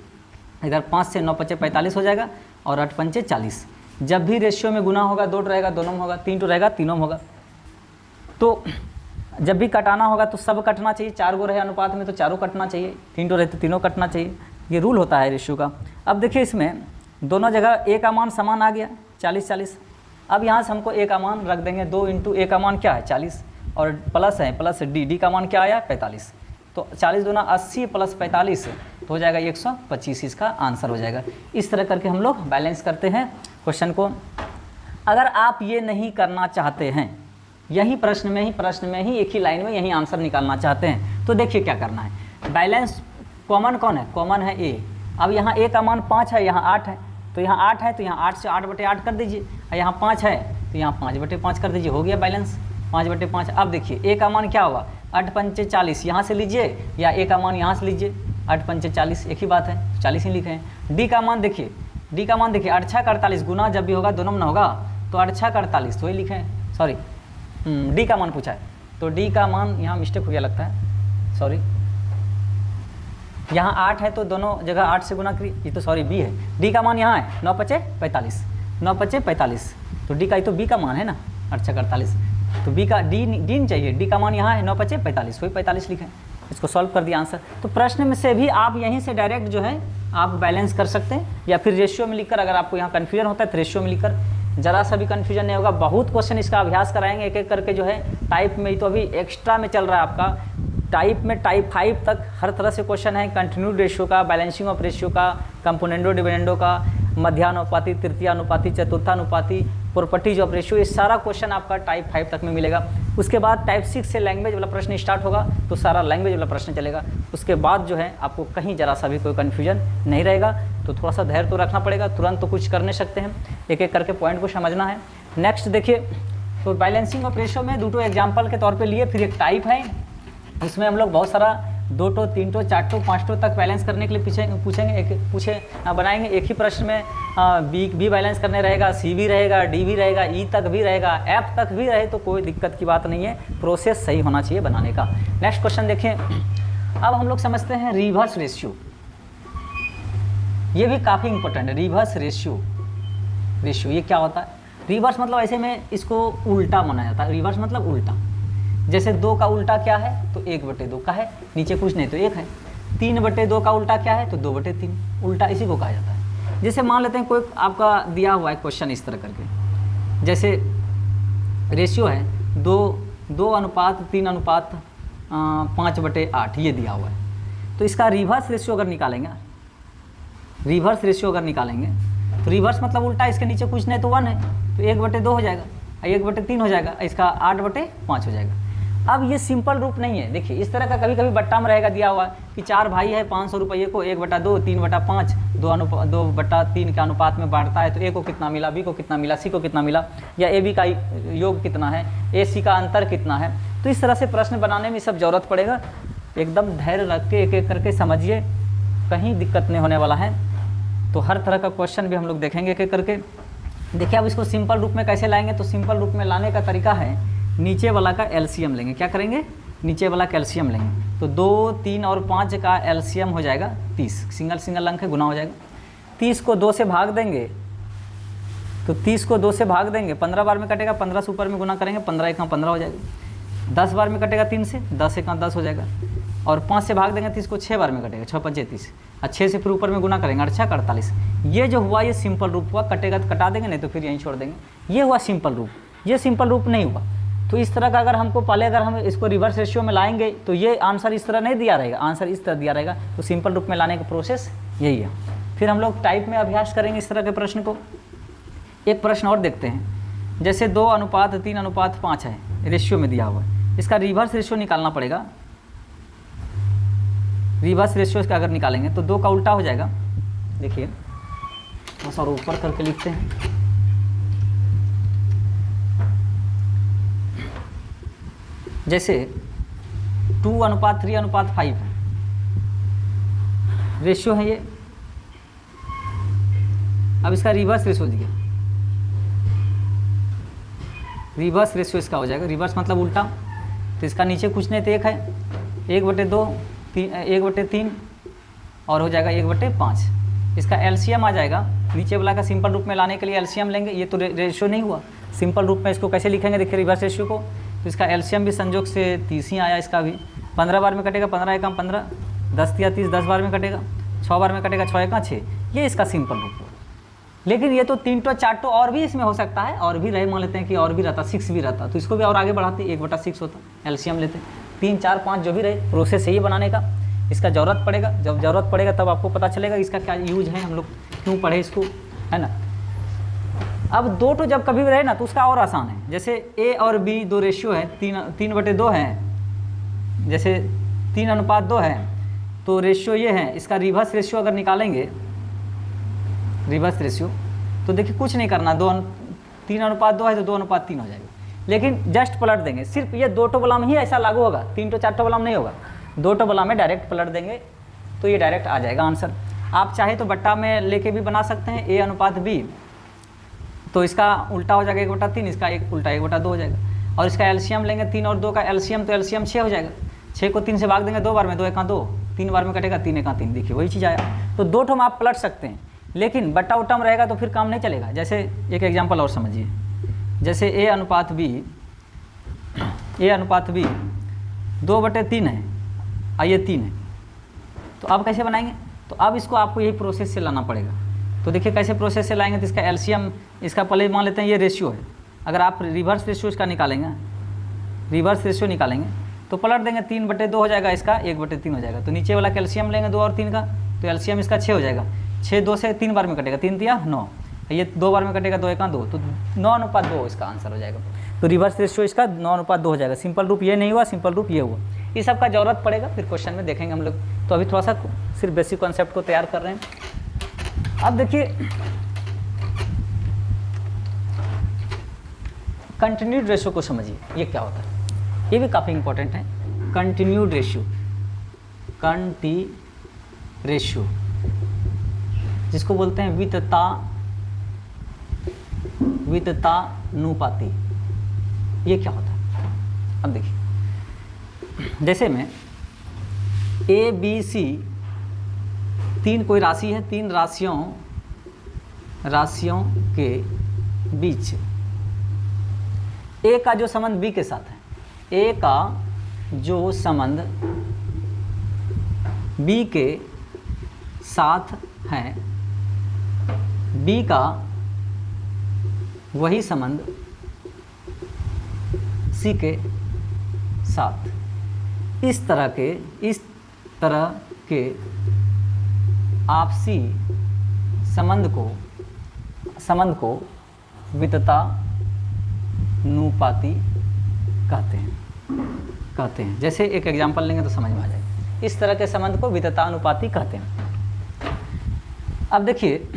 इधर 5 से 9 × 5 = 45 हो जाएगा, और 8 × 5 = 40। जब भी रेशियो में गुना होगा 2 रहेगा, दोनों में होगा, 3 रहेगा, तीनों में होगा। तो जब भी कटाना होगा तो सब कटना चाहिए, 4 गो रहे अनुपात में तो चारों कटना चाहिए, 3 रहे तो तीनों कटना चाहिए, ये रूल होता है रेशियो का। अब देखिए इसमें दोनों जगह a का मान समान आ गया 40-40। अब यहाँ से हमको a का मान रख देंगे, 2 × a का मान क्या है 40, और प्लस है प्लस d का मान क्या आया 45। तो 40 दूना 80 + 45 तो हो जाएगा 125, इसका आंसर हो जाएगा। इस तरह करके हम लोग बैलेंस करते हैं क्वेश्चन को। अगर आप ये नहीं करना चाहते हैं, यही प्रश्न में ही एक ही लाइन में यही आंसर निकालना चाहते हैं, तो देखिए क्या करना है। बैलेंस कॉमन कौन है, कॉमन है a। अब यहाँ a का मान 5 है, यहाँ 8 है, तो यहाँ 8 है तो यहाँ 8 से 8/8 कर दीजिए, और यहाँ 5 है तो यहाँ 5/5 कर दीजिए, हो गया बैलेंस 5/5। अब देखिए a का मान क्या होगा 8 × 5 = 40, यहाँ से लीजिए या a का मान यहाँ से लीजिए, 8 × 5 = 40 एक ही बात है, 40 ही लिखे हैं। d का मान देखिए, 8 × 6 = 48, गुना जब भी होगा दोनों में होगा, तो 8 × 6 = 48 तो वही लिखे हैं, सॉरी d का मान पूछा है, तो d का मान यहाँ मिस्टेक हो गया लगता है, सॉरी, यहाँ 8 है तो दोनों जगह 8 से गुना करिए, ये तो सॉरी b है, d का मान यहाँ है 9 × 5 = 45, 9 × 5 = 45, तो d का ही तो b का मान है ना, 8 × 6 = 48, तो b का d नहीं चाहिए, d का मान यहाँ है 9 × 5 = 45, वही 45 लिखें, इसको सॉल्व कर दिया आंसर। तो प्रश्न में से भी आप यहीं से डायरेक्ट जो है आप बैलेंस कर सकते हैं, या फिर रेशियो में लिखकर, अगर आपको यहाँ कन्फ्यूजन होता है तो रेशियो में लिखकर, जरा सा भी कन्फ्यूजन नहीं होगा। बहुत क्वेश्चन इसका अभ्यास कराएंगे एक एक करके जो है, टाइप में ही तो अभी एक्स्ट्रा में चल रहा है आपका, टाइप में टाइप 5 तक हर तरह से क्वेश्चन है, कंटिन्यूड रेशियो का, बैलेंसिंग ऑफ रेशियो का, कंपोनेंडो डिविडेंडो का, मध्यानुपाती, तृतीयानुपाती, चतुर्थानुपाती, प्रॉपर्टीज ऑफ रेशियो, ये सारा क्वेश्चन आपका टाइप 5 तक में मिलेगा। उसके बाद टाइप 6 से लैंग्वेज वाला प्रश्न स्टार्ट होगा, तो सारा लैंग्वेज वाला प्रश्न चलेगा। उसके बाद जो है आपको कहीं जरा सा भी कोई कन्फ्यूजन नहीं रहेगा। तो थोड़ा सा धैर्य तो रखना पड़ेगा, तुरंत तो कुछ कर नहीं सकते हैं, एक एक करके पॉइंट को समझना है। नेक्स्ट देखिए, तो बैलेंसिंग ऑफ रेशियो में 2 एग्जाम्पल के तौर पर लिए, फिर एक टाइप है, इसमें हम लोग बहुत सारा 2, 3, 4, 5 तक बैलेंस करने के लिए पूछेंगे, बनाएंगे। एक ही प्रश्न में बी बैलेंस करने रहेगा, सी भी रहेगा, डी भी रहेगा, ई तक भी रहेगा, एफ तक भी रहे तो कोई दिक्कत की बात नहीं है, प्रोसेस सही होना चाहिए बनाने का। नेक्स्ट क्वेश्चन देखें, अब हम लोग समझते हैं रिवर्स रेशियो। ये भी काफ़ी इंपॉर्टेंट है, रिवर्स रेशियो। ये क्या होता है? रिवर्स मतलब ऐसे में इसको उल्टा माना जाता है। रिवर्स मतलब उल्टा, जैसे 2 का उल्टा क्या है, तो 1/2 का है, नीचे कुछ नहीं तो 1 है। 3/2 का उल्टा क्या है, तो 2/3, उल्टा इसी को कहा जाता है। जैसे मान लेते हैं कोई आपका दिया हुआ है क्वेश्चन इस तरह करके, जैसे रेशियो है 2 2:3:5/8 ये दिया हुआ है। तो इसका रिवर्स रेशियो अगर निकालेंगे, तो रिवर्स मतलब उल्टा, इसके नीचे कुछ नहीं तो 1 है, तो 1/2 हो जाएगा, 1/3 हो जाएगा, इसका 8/5 हो जाएगा। अब ये सिंपल रूप नहीं है। देखिए इस तरह का कभी कभी बट्टा में रहेगा दिया हुआ कि 4 भाई है, 500 रुपये को 1/2, 3/5, 2/3 के अनुपात में बांटता है, तो ए को कितना मिला, बी को कितना मिला, सी को कितना मिला, या ए बी का योग कितना है, ए सी का अंतर कितना है। तो इस तरह से प्रश्न बनाने में सब ज़रूरत पड़ेगा। एकदम धैर्य रख के एक एक करके समझिए, कहीं दिक्कत नहीं होने वाला है। तो हर तरह का क्वेश्चन भी हम लोग देखेंगे एक एक करके। देखिए अब इसको सिंपल रूप में कैसे लाएंगे, तो सिंपल रूप में लाने का तरीका है, नीचे वाला का एलसीएम लेंगे। क्या करेंगे, नीचे वाला का एलसीएम लेंगे। तो 2, 3 और 5 का एलसीएम हो जाएगा 30, सिंगल अंक है, गुना हो जाएगा। 30 को 2 से भाग देंगे, तो 30 को 2 से भाग देंगे, 15 बार में कटेगा, 15 से ऊपर में गुना करेंगे, 15 1 15 हो जाएगा। 10 बार में कटेगा 3 से, 10 1 10 हो जाएगा। और 5 से भाग देंगे 30 को, 6 बार में कटेगा, 6 5 30, और 6 से फिर ऊपर में गुना करेंगे, 8 6 48। ये जो हुआ ये सिंपल रूप हुआ, कटेगा तो कटा देंगे, नहीं तो फिर यहीं छोड़ देंगे। ये हुआ सिंपल रूप, ये सिंपल रूप नहीं हुआ। तो इस तरह का अगर हमको पहले अगर हम इसको रिवर्स रेशियो में लाएंगे तो ये आंसर इस तरह नहीं दिया रहेगा, आंसर इस तरह दिया रहेगा। तो सिंपल रूप में लाने का प्रोसेस यही है। फिर हम लोग टाइप में अभ्यास करेंगे इस तरह के प्रश्न को। एक प्रश्न और देखते हैं, जैसे 2:3:5 है, रेशियो में दिया हुआ है, इसका रिवर्स रेशियो निकालना पड़ेगा। रिवर्स रेशियो इसका अगर निकालेंगे तो 2 का उल्टा हो जाएगा। देखिए बस और ऊपर करके लिखते हैं, जैसे 2:3:5 है, रेशियो है ये। अब इसका रिवर्स रेशियो दिया, रिवर्स रेशियो इसका हो जाएगा, रिवर्स मतलब उल्टा। तो इसका नीचे कुछ नहीं तो 1 है, 1/2, 1/3 और हो जाएगा 1/5। इसका एलसीएम आ जाएगा, नीचे वाला का सिंपल रूप में लाने के लिए एलसीएम लेंगे। ये तो रेशियो नहीं हुआ, सिंपल रूप में इसको कैसे लिखेंगे, देखिए रिवर्स रेशियो को। तो इसका एलसीएम भी संजोग से 30 ही आया, इसका भी 15 बार में कटेगा, 15 1 15, 10 या 30, 10 बार में कटेगा, 6 बार में कटेगा, 6 1 6। ये इसका सिंपल रूप हुआ। लेकिन ये तो 3 तो 4 तो और भी इसमें हो सकता है, और भी रहे, मान लेते हैं कि और भी रहता, 6 भी रहता, तो इसको भी और आगे बढ़ाते, 1/6 होता, एलसीएम लेते, 3 4 5 जो भी रहे, प्रोसेस यही बनाने का। इसका ज़रूरत पड़ेगा, जब ज़रूरत पड़ेगा तब आपको पता चलेगा इसका क्या यूज है, हम लोग क्यों पढ़े इसको, है ना। अब 2 तो जब कभी भी रहे ना तो उसका और आसान है। जैसे ए और बी 2 रेशियो है, 3/2 है, जैसे 3:2 है, तो रेशियो ये है। इसका रिवर्स रेशियो अगर निकालेंगे, रिवर्स रेशियो, तो देखिए कुछ नहीं करना, 3:2 है तो 2:3 हो जाएगा। लेकिन जस्ट पलट देंगे, सिर्फ ये 2 टोबला में ही ऐसा लागू होगा, 3 तो 4 टोबला में नहीं होगा, 2 टोबला में डायरेक्ट पलट देंगे तो ये डायरेक्ट आ जाएगा आंसर। आप चाहे तो बट्टा में लेके भी बना सकते हैं, A/B, तो इसका उल्टा हो जाएगा 1/3, इसका एक उल्टा 1/2 हो जाएगा। और इसका एलसीएम लेंगे, 3 और 2 का एलसीएम, तो एलसीएम 6 हो जाएगा। 6 को 3 से भाग देंगे 2 बार में, 2 1 2, 3 बार में कटेगा, 3 1 3, देखिए वही चीज़ आया। तो 2 ठो आप पलट सकते हैं, लेकिन बट्टा उट्टा में रहेगा तो फिर काम नहीं चलेगा। जैसे एक एग्जाम्पल और समझिए, जैसे A/B 2/3 है और ये 3 है, तो अब कैसे बनाएंगे, तो अब इसको आपको यही प्रोसेस से लाना पड़ेगा। तो देखिए कैसे प्रोसेस से लाएंगे, तो इसका एलसीएम, इसका पहले मान लेते हैं ये रेशियो है, अगर आप रिवर्स रेशियो इसका निकालेंगे, रिवर्स रेशियो निकालेंगे तो पलट देंगे, 3/2 हो जाएगा, इसका 1/3 हो जाएगा। तो नीचे वाला कैल्शियम लेंगे 2 और 3 का, तो एलसीएम इसका 6 हो जाएगा। 6 2 से 3 बार में कटेगा, 3 3 9, ये 2 बार में कटेगा, 2 1 2, तो 9:2 इसका आंसर हो जाएगा। तो रिवर्स रेशियो इसका 9:2 हो जाएगा। सिंपल रूप ये नहीं हुआ, सिंपल रूप ये हुआ। इस सब का जरूरत पड़ेगा, फिर क्वेश्चन में देखेंगे हम लोग। तो अभी थोड़ा सा सिर्फ बेसिक कॉन्सेप्ट को तैयार कर रहे हैं। अब देखिए कंटिन्यूड रेशियो को समझिए, ये क्या होता है, ये भी काफ़ी इंपॉर्टेंट है। कंटिन्यूड रेशियो, रेशियो जिसको बोलते हैं विततानुपाती, ये क्या होता है। अब देखिए, जैसे में ABC 3 कोई राशि है, 3 राशियों के बीच A का जो संबंध B के साथ है, A का जो संबंध B के साथ है, B का वही संबंध C के साथ इस तरह के आपसी संबंध को विततानुपाती कहते हैं। जैसे एक एग्जांपल लेंगे तो समझ में आ जाएगा। इस तरह के संबंध को विततानुपाती कहते हैं। अब देखिए,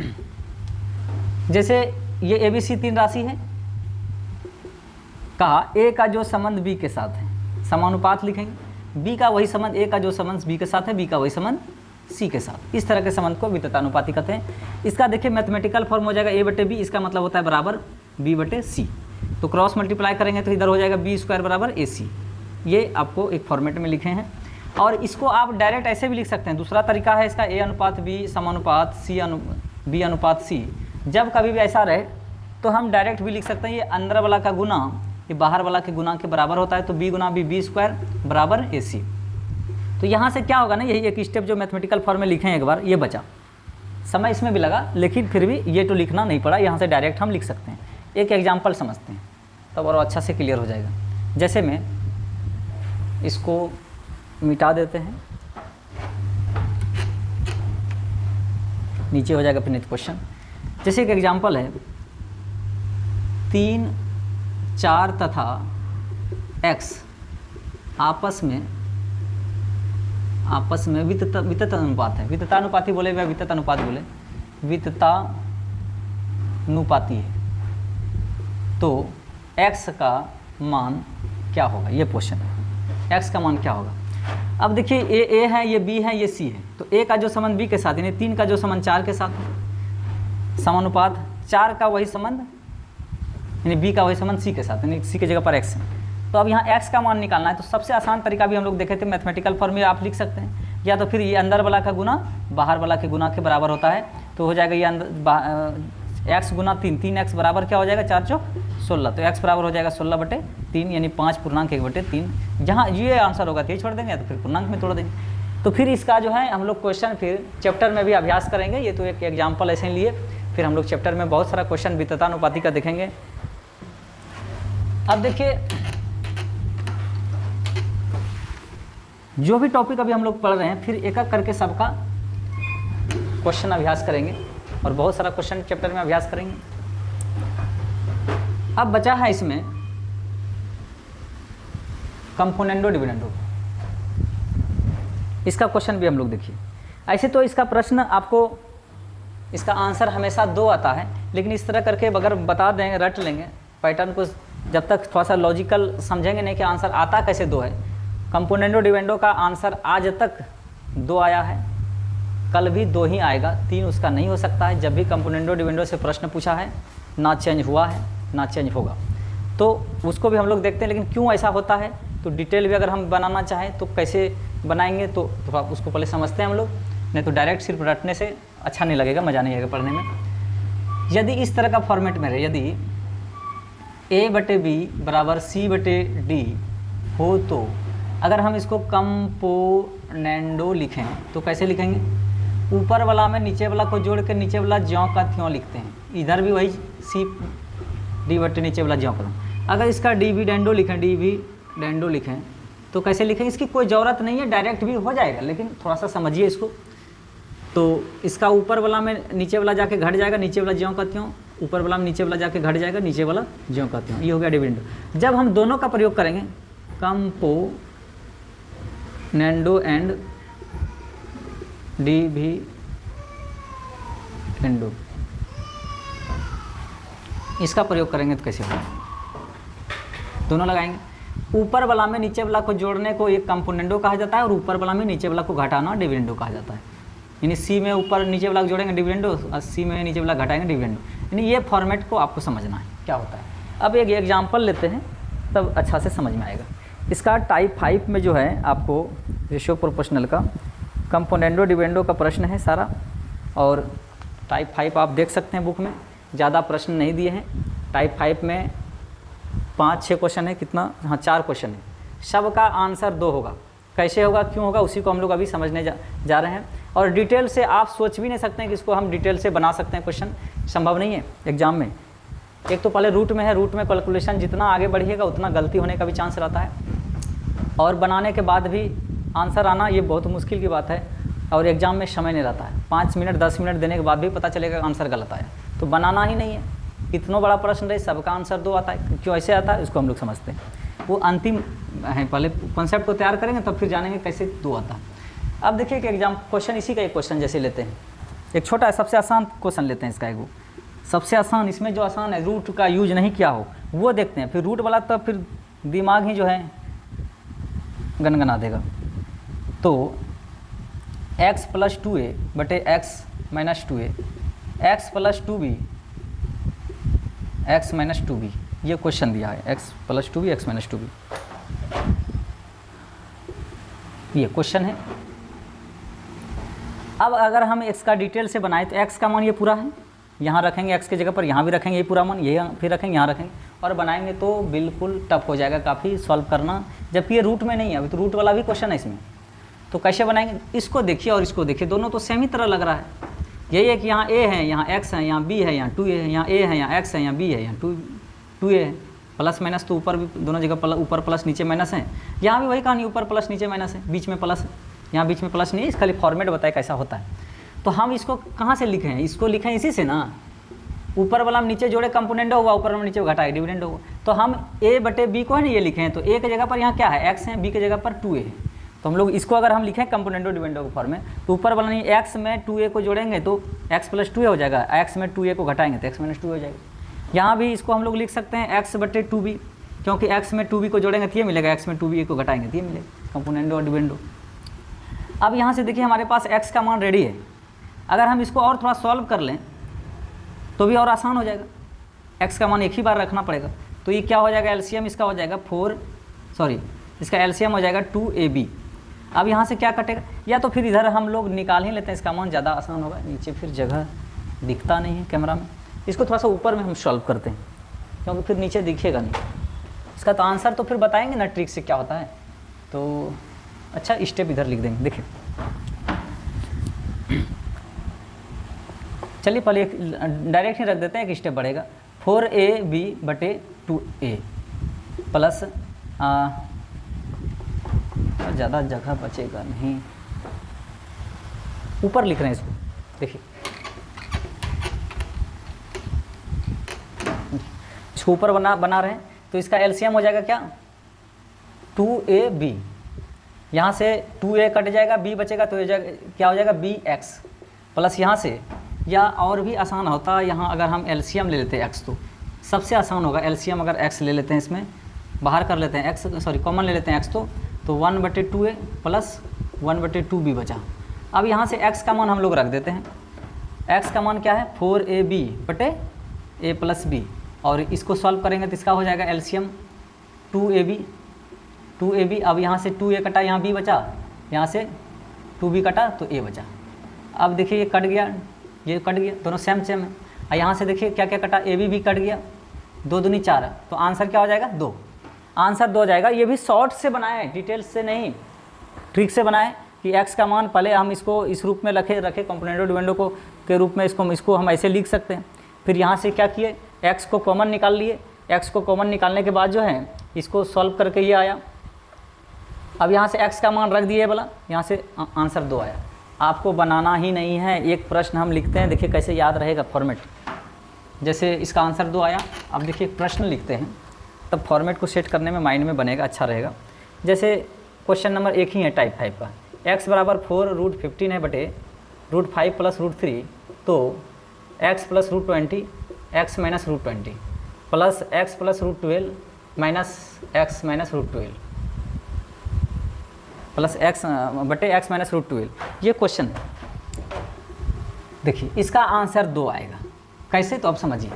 जैसे ये ABC 3 राशि है, कहा A का जो संबंध B के साथ है, समानुपात लिखेंगे। B का वही संबंध, A का जो संबंध B के साथ है, B का वही संबंध C के साथ। इस तरह के संबंध को विततानुपाती कहते हैं। इसका देखिए मैथमेटिकल फॉर्म हो जाएगा A/B, इसका मतलब होता है बराबर B/C। तो क्रॉस मल्टीप्लाई करेंगे तो इधर हो जाएगा B² बराबर AC। ये आपको एक फॉर्मेट में लिखे हैं। और इसको आप डायरेक्ट ऐसे भी लिख सकते हैं। दूसरा तरीका है इसका A/B समानुपात B/C। जब कभी भी ऐसा रहे तो हम डायरेक्ट भी लिख सकते हैं, ये अंदर वाला का गुना ये बाहर वाला के गुना के बराबर होता है, तो B गुना B² बराबर AC। तो यहाँ से क्या होगा ना, यही एक स्टेप जो मैथमेटिकल फॉर्म में लिखे हैं एक बार, ये बचा। समय इसमें भी लगा, लेकिन फिर भी ये तो लिखना नहीं पड़ा, यहाँ से डायरेक्ट हम लिख सकते हैं। एक एग्जाम्पल समझते हैं तब और अच्छा से क्लियर हो जाएगा। जैसे में इसको मिटा देते हैं, नीचे हो जाएगा फिर नेक्स्ट क्वेश्चन। जैसे एक एग्जाम्पल है 3, 4 तथा x आपस में विततानुपात है। विततानुपाती बोले या विततानुपात बोले, विततानुपाती है, तो x का मान क्या होगा, ये क्वेश्चन है। x का मान क्या होगा। अब देखिए ये A है, ये B है, ये C है। तो A का जो संबंध B के साथ, यानी 3 का जो संबंध 4 के साथ है, समानुपात 4 का वही संबंध यानी B का वही संबंध C के साथ, यानी C की जगह पर x है। तो अब यहाँ x का मान निकालना है। तो सबसे आसान तरीका भी हम लोग देखे थे, मैथमेटिकल फॉर्म में आप लिख सकते हैं, या तो फिर ये अंदर वाला का गुना बाहर वाला के गुना के बराबर होता है। तो हो जाएगा ये अंदर x गुना 3, 3x बराबर क्या हो जाएगा 4 चौक 16। तो x बराबर हो जाएगा 16/3 यानी 5.1/3। जहाँ ये आंसर होगा तो ये छोड़ देंगे, या तो फिर पूर्णांक में तोड़ देंगे। तो फिर इसका जो है हम लोग क्वेश्चन फिर चैप्टर में भी अभ्यास करेंगे। ये तो एक एग्जाम्पल ऐसे लिए, फिर हम लोग चैप्टर में बहुत सारा क्वेश्चन विततानुपाती का देखेंगे। अब देखिए जो भी टॉपिक अभी हम लोग पढ़ रहे हैं, फिर एक एक करके सबका क्वेश्चन अभ्यास करेंगे और बहुत सारा क्वेश्चन चैप्टर में अभ्यास करेंगे। अब बचा है इसमें कंपोनेंडो डिविडेंडो, इसका क्वेश्चन भी हम लोग देखिए। ऐसे तो इसका प्रश्न आपको इसका आंसर हमेशा 2 आता है, लेकिन इस तरह करके अगर बता देंगे, रट लेंगे पैटर्न को, जब तक थोड़ा सा लॉजिकल समझेंगे नहीं कि आंसर आता कैसे 2 है। कंपोनेंडो डिविडेंडो का आंसर आज तक 2 आया है, कल भी 2 ही आएगा, 3 उसका नहीं हो सकता है। जब भी कंपोनेंडो डिविडेंडो से प्रश्न पूछा है, ना चेंज हुआ है ना चेंज होगा, तो उसको भी हम लोग देखते हैं। लेकिन क्यों ऐसा होता है, तो डिटेल भी अगर हम बनाना चाहें तो कैसे बनाएंगे, तो थोड़ा उसको पहले समझते हैं हम लोग। नहीं तो डायरेक्ट सिर्फ रटने से अच्छा नहीं लगेगा, मज़ा नहीं आएगा पढ़ने में। यदि इस तरह का फॉर्मेट में रहे, यदि A/B बराबर C/D हो, तो अगर हम इसको कंपोनेंडो लिखें तो कैसे लिखेंगे, ऊपर वाला में नीचे वाला को जोड़ के नीचे वाला ज्यों का त्यों लिखते हैं। इधर भी वही C/D नीचे वाला ज्यों का। अगर इसका डिविडेंडो लिखें तो कैसे लिखें, इसकी कोई ज़रूरत नहीं है, डायरेक्ट भी हो जाएगा, लेकिन थोड़ा सा समझिए इसको। तो इसका ऊपर वाला में नीचे वाला जाके घट जाएगा, नीचे वाला ज्यों का त्यों, ऊपर वाला में नीचे वाला जाके घट जाएगा, नीचे वाला ज्यों का त्यों। ये हो गया डिविडेंडो। जब हम दोनों का प्रयोग करेंगे, कंपोनेंडो एंड डिविडेंडो, इसका प्रयोग करेंगे तो कैसे होगा, दोनों लगाएंगे। ऊपर वाला में नीचे वाला को जोड़ने को एक कंपोनेंडो कहा जाता है, और ऊपर वाला में नीचे वाला को घटाना डिविडेंडो कहा जाता है। यानी C में ऊपर नीचे वाला को जोड़ेंगे डिविडेंडो, और C में नीचे वाला घटाएंगे डिविडेंडो। यानी ये फॉर्मेट को आपको समझना है क्या होता है। अब एक एग्जाम्पल लेते हैं, तब अच्छा से समझ में आएगा। इसका टाइप 5 में जो है आपको रेशियो प्रोपोर्शनल का कंपोनेंडो डिविडेंडो का प्रश्न है सारा, और टाइप 5 आप देख सकते हैं बुक में, ज़्यादा प्रश्न नहीं दिए हैं। टाइप 5 में 5-6 क्वेश्चन है, कितना, हाँ 4 क्वेश्चन है। सब का आंसर 2 होगा। कैसे होगा, क्यों होगा, उसी को हम लोग अभी समझने जा रहे हैं। और डिटेल से आप सोच भी नहीं सकते हैं कि इसको हम डिटेल से बना सकते हैं क्वेश्चन, संभव नहीं है एग्जाम में। एक तो पहले रूट में है, रूट में कैलकुलेशन जितना आगे बढ़िएगा उतना गलती होने का भी चांस रहता है। और बनाने के बाद भी आंसर आना ये बहुत मुश्किल की बात है, और एग्ज़ाम में समय नहीं रहता है। 5 मिनट 10 मिनट देने के बाद भी पता चलेगा आंसर गलत आया, तो बनाना ही नहीं है। इतना बड़ा प्रश्न रहे, सबका आंसर 2 आता है, क्यों ऐसे आता है इसको हम लोग समझते हैं। वो अंतिम है, पहले कॉन्सेप्ट को तैयार करेंगे तब फिर जानेंगे कैसे 2 आता है। अब देखिए कि एग्जाम क्वेश्चन इसी का एक क्वेश्चन जैसे लेते हैं, एक छोटा सबसे आसान क्वेश्चन लेते हैं इसका, एक वो सबसे आसान, इसमें जो आसान है रूट का यूज नहीं किया हो वो देखते हैं, फिर रूट वाला तब फिर दिमाग ही जो है गनगना देगा। तो x + 2a बटे x - 2a, x + 2b x - 2b, ये क्वेश्चन दिया है, x + 2b x - 2b, ये क्वेश्चन है। अब अगर हम x का डिटेल से बनाए तो x का मान ये पूरा है, यहाँ रखेंगे x की जगह पर, यहाँ भी रखेंगे ये पूरा मान, ये फिर रखेंगे यहाँ रखेंगे, और बनाएंगे तो बिल्कुल टफ हो जाएगा काफ़ी सॉल्व करना, जबकि ये रूट में नहीं है। अभी तो रूट वाला भी क्वेश्चन है इसमें, तो कैसे बनाएंगे? इसको देखिए और इसको देखिए, दोनों तो सेम ही तरह लग रहा है। यही है कि यहाँ a है, यहाँ x है, यहाँ b है, यहाँ 2a है, यहाँ a है, यहाँ x है, यहाँ b है, यहाँ 2a है। प्लस माइनस तो ऊपर भी दोनों जगह ऊपर प्लस नीचे माइनस है, यहाँ भी वही कहानी, ऊपर प्लस नीचे माइनस है, बीच में प्लस है, यहाँ बीच में प्लस नहीं है। इस खाली फॉर्मेट बताए कैसा होता है। तो हम इसको कहाँ से लिखें? इसको लिखें इसी से ना, ऊपर वाला हम नीचे जोड़े कंपोनेंट हुआ, ऊपर वाला नीचे घटाए डिविडेंड हुआ। तो हम a बटे b को है ना ये लिखे हैं, तो a की जगह पर यहाँ क्या है x है, b की जगह पर 2a है। तो हम लोग इसको अगर हम लिखें कंपोनेंटो डिविडेंडो के फॉर्म में, तो ऊपर वाला नहीं x में 2a को जोड़ेंगे तो x + 2a हो जाएगा, x में 2a को घटाएंगे तो x - 2 हो जाएगा। यहाँ भी इसको हम लोग लिख सकते हैं x बटे 2b, क्योंकि x में 2b को जोड़ेंगे तो ये मिलेगा, x में 2b को घटाएंगे तो ये मिलेगा, कंपोनेंटो और डिविडेंडो। अब यहाँ से देखिए हमारे पास x का मान रेडी है, अगर हम इसको और थोड़ा सॉल्व कर लें तो भी और आसान हो जाएगा। x का मान एक ही बार रखना पड़ेगा, तो ये क्या हो जाएगा, एलसीएम इसका हो जाएगा इसका एलसीएम हो जाएगा 2ab। अब यहाँ से क्या कटेगा, या तो फिर इधर हम लोग निकाल ही लेते हैं, इसका मान ज़्यादा आसान होगा, नीचे फिर जगह दिखता नहीं है कैमरा में। इसको थोड़ा सा ऊपर में हम सॉल्व करते हैं, क्योंकि फिर नीचे दिखेगा नहीं। इसका तो आंसर तो फिर बताएंगे ना ट्रिक से क्या होता है। तो अच्छा स्टेप इधर लिख देंगे, देखिए चलिए पहले एक डायरेक्ट ही रख देते हैं, एक स्टेप बढ़ेगा। 4ab बटे 2a प्लस ज़्यादा जगह बचेगा नहीं, ऊपर लिख रहे हैं इसको, देखिए इसको ऊपर बना रहे हैं, तो इसका एलसीएम हो जाएगा क्या, 2ab। यहाँ से 2a कट जाएगा, b बचेगा, तो क्या हो जाएगा bx प्लस यहाँ से, या और भी आसान होता है यहाँ अगर हम एलसीएम ले लेते हैं x, तो सबसे आसान होगा एलसीएम अगर x ले लेते हैं, इसमें बाहर कर लेते हैं x, कॉमन ले लेते हैं x, तो 1 बटे 2a प्लस 1 बटे 2b बचा। अब यहाँ से x का मान हम लोग रख देते हैं, x का मान क्या है 4ab बटे a प्लस b, और इसको सॉल्व करेंगे तो इसका हो जाएगा एलसीएम 2ab। अब यहाँ से 2a कटा, यहाँ b बचा, यहाँ से 2b कटा तो a बचा। अब देखिए ये कट गया, ये कट गया, दोनों सेम है। और यहाँ से देखिए क्या क्या कटा, ab भी कट गया, 2 दूनी 4, तो आंसर क्या हो जाएगा 2, आंसर 2 हो जाएगा। ये भी शॉर्ट से बनाए, डिटेल्स से नहीं, ट्रिक से बनाए कि x का मान पहले हम इसको इस रूप में रखे कंपोनेंटो डिविडेंडो को के रूप में, इसको हम ऐसे लिख सकते हैं। फिर यहाँ से क्या किए, x को कॉमन निकाल लिए, x को कॉमन निकालने के बाद जो है इसको सॉल्व करके ये आया। अब यहाँ से x का मान रख दिए वाला, यहाँ से आंसर 2 आया। आपको बनाना ही नहीं है, एक प्रश्न हम लिखते हैं, देखिए कैसे याद रहेगा फॉर्मेट। जैसे इसका आंसर 2 आया, अब देखिए प्रश्न लिखते हैं, तब फॉर्मेट को सेट करने में माइंड में बनेगा, अच्छा रहेगा। जैसे क्वेश्चन नंबर 1 ही है टाइप 5 का, x बराबर 4√15 है बटे √5 प्लस √3, तो x plus √20 x minus √20 plus x plus √12 minus x minus √12 plus x बटे x माइनस √12, ये क्वेश्चन है। देखिए इसका आंसर 2 आएगा, कैसे, तो अब समझिए।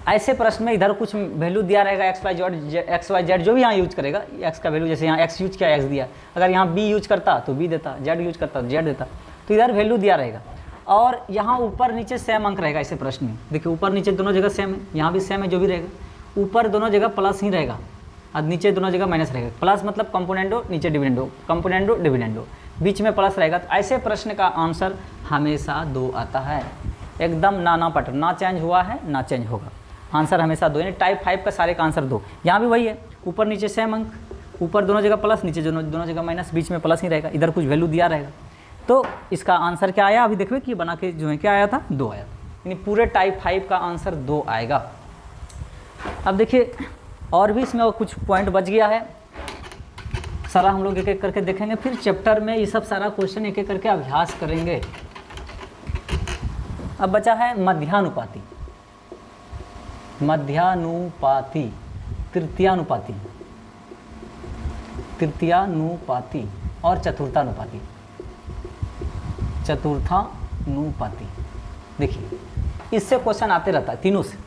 ऐसे प्रश्न में इधर कुछ वैल्यू दिया रहेगा, एक्स वाई जेड जो भी यहाँ यूज करेगा, x का वैल्यू, जैसे यहाँ x यूज किया x दिया, अगर यहाँ b यूज करता तो b देता, z यूज करता तो z देता, तो इधर वैल्यू दिया रहेगा। और यहाँ ऊपर नीचे सेम अंक रहेगा ऐसे प्रश्न में, देखिए ऊपर नीचे दोनों जगह सेम है, यहाँ भी सेम है, जो भी रहेगा ऊपर दोनों जगह प्लस ही रहेगा और नीचे दोनों जगह माइनस रहेगा। प्लस मतलब कंपोनेंटो, नीचे डिविडेंडो, कंपोनेंटो डिविडेंडो, बीच में प्लस रहेगा। तो ऐसे प्रश्न का आंसर हमेशा 2 आता है, एकदम ना पट, ना चेंज हुआ है ना चेंज होगा, आंसर हमेशा 2, यानी टाइप 5 का सारे का आंसर 2। यहाँ भी वही है, ऊपर नीचे सेम अंक, ऊपर दोनों जगह प्लस, नीचे दोनों जगह माइनस, बीच में प्लस ही रहेगा, इधर कुछ वैल्यू दिया रहेगा। तो इसका आंसर क्या आया, अभी देखो कि बना के जो है क्या आया था, 2 आया, यानी पूरे टाइप 5 का आंसर 2 आएगा। अब देखिए और भी इसमें कुछ पॉइंट बच गया है, सारा हम लोग एक एक करके देखेंगे, फिर चैप्टर में ये सब सारा क्वेश्चन एक एक करके अभ्यास करेंगे। अब बचा है मध्यानुपाती, मध्यानुपाती, तृतीयानुपाती, तृतीयानुपाती और चतुर्थानुपाती, चतुर्थानुपाती। देखिए इससे क्वेश्चन आते रहता है तीनों से।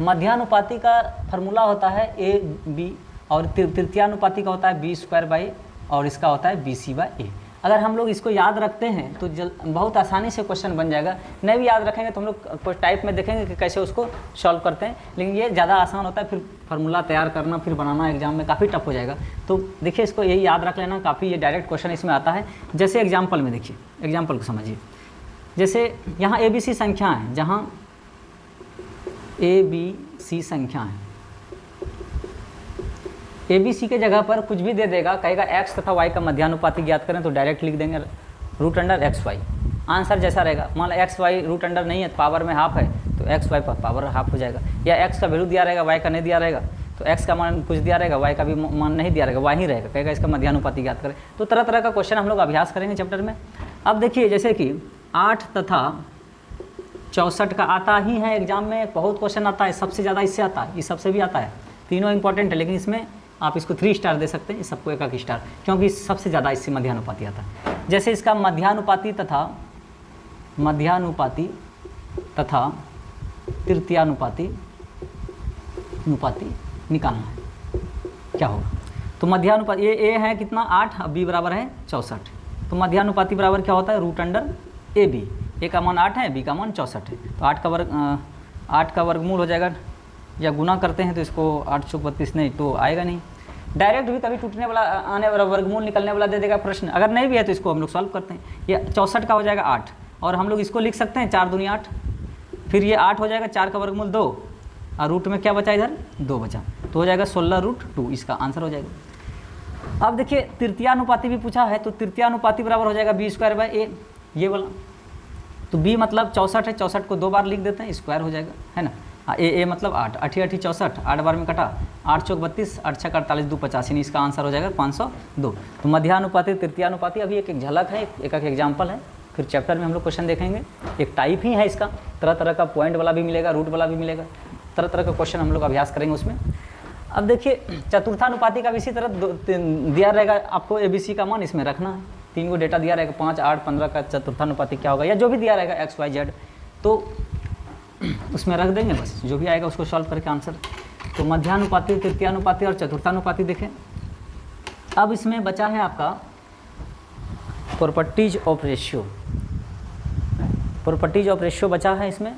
मध्यानुपाती का फार्मूला होता है ए बी, और तृतीयानुपाती का होता है b² और इसका होता है bc/a। अगर हम लोग इसको याद रखते हैं तो बहुत आसानी से क्वेश्चन बन जाएगा। नहीं भी याद रखेंगे तो हम लोग कुछ टाइप में देखेंगे कि कैसे उसको सॉल्व करते हैं, लेकिन ये ज़्यादा आसान होता है, फिर फार्मूला तैयार करना फिर बनाना एग्जाम में काफ़ी टफ हो जाएगा। तो देखिए इसको यही याद रख लेना, काफ़ी ये डायरेक्ट क्वेश्चन इसमें आता है। जैसे एग्जाम्पल में देखिए, एग्जाम्पल को समझिए, जैसे यहाँ ABC संख्या है, जहाँ ABC संख्या है, ABC के जगह पर कुछ भी दे देगा, कहेगा x तथा y का मध्यानुपाती ज्ञात करें, तो डायरेक्ट लिख देंगे √(xy). आंसर जैसा रहेगा, मान लो xy √अंडर नहीं है, पावर में हाफ है, तो xy पर पावर हाफ हो जाएगा। या x का वैल्यू दिया रहेगा, y का नहीं दिया रहेगा, तो x का मान कुछ दिया रहेगा, y का भी मान नहीं दिया रहेगा, y ही रहेगा, कहेगा इसका मध्यानुपाती ज्ञात करें। तो तरह तरह का क्वेश्चन हम लोग अभ्यास करेंगे चैप्टर में। अब देखिए जैसे कि 8 तथा 64 का आता ही है एग्जाम में, बहुत क्वेश्चन आता है, सबसे ज़्यादा इससे आता है, इस सबसे भी आता है, तीनों इंपॉर्टेंट है, लेकिन इसमें आप इसको 3 स्टार दे सकते हैं, इस सबको 1 स्टार, क्योंकि सबसे ज़्यादा इससे मध्यानुपाती आता है। जैसे इसका मध्यानुपाती तथा तृतीयानुपाती निकालना है, क्या होगा। तो मध्यानुपाती ये ए है कितना 8, अब बी बराबर है 64, तो मध्यानुपाती बराबर क्या होता है √(AB). ए का मान 8 है, बी का मान 64 है, तो 8 का वर्गमूल हो जाएगा, या गुना करते हैं तो इसको 8 चौक 32 नहीं तो आएगा नहीं, डायरेक्ट भी कभी टूटने वाला आने वाला वर्गमूल निकलने वाला दे देगा प्रश्न। अगर नहीं भी है तो इसको हम लोग सॉल्व करते हैं। ये 64 का हो जाएगा 8, और हम लोग इसको लिख सकते हैं 4 दूनी 8, फिर ये 8 हो जाएगा, 4 का वर्गमूल 2, और रूट में क्या बचा, इधर 2 बचा, तो हो जाएगा 16√2, इसका आंसर हो जाएगा। अब देखिए तृतीयानुपाती भी पूछा है, तो तृतीयानुपाती बराबर हो जाएगा b²/a, ये वाला, तो b मतलब 64 है, 64 को 2 बार लिख देते हैं, स्क्वायर हो जाएगा, है ना। ए मतलब 8, 8 8 64, 8 बार में कटा, 8 चौक 32, 8 छक 48, 2 50, यानी इसका आंसर हो जाएगा 502। तो मध्यानुपाती तृतीयानुपाती अभी एक झलक है, एक एग्जाम्पल है, फिर चैप्टर में हम लोग क्वेश्चन देखेंगे। एक टाइप ही है इसका, तरह तरह का पॉइंट वाला भी मिलेगा, रूट वाला भी मिलेगा, तरह तरह का क्वेश्चन हम लोग अभ्यास करेंगे उसमें। अब देखिए चतुर्थानुपाती का भी इसी तरह दिया रहेगा, आपको ABC का मान इसमें रखना है, 3 को डेटा दिया रहेगा, 5 8 15 का चतुर्थानुपाती क्या होगा, या जो भी दिया रहेगा x y z, तो उसमें रख देंगे, बस जो भी आएगा उसको सॉल्व करके आंसर। तो मध्यानुपाती, तृतीयानुपाती और चतुर्थानुपाती देखें। अब इसमें बचा है आपका properties of ratio, properties of ratio बचा है इसमें,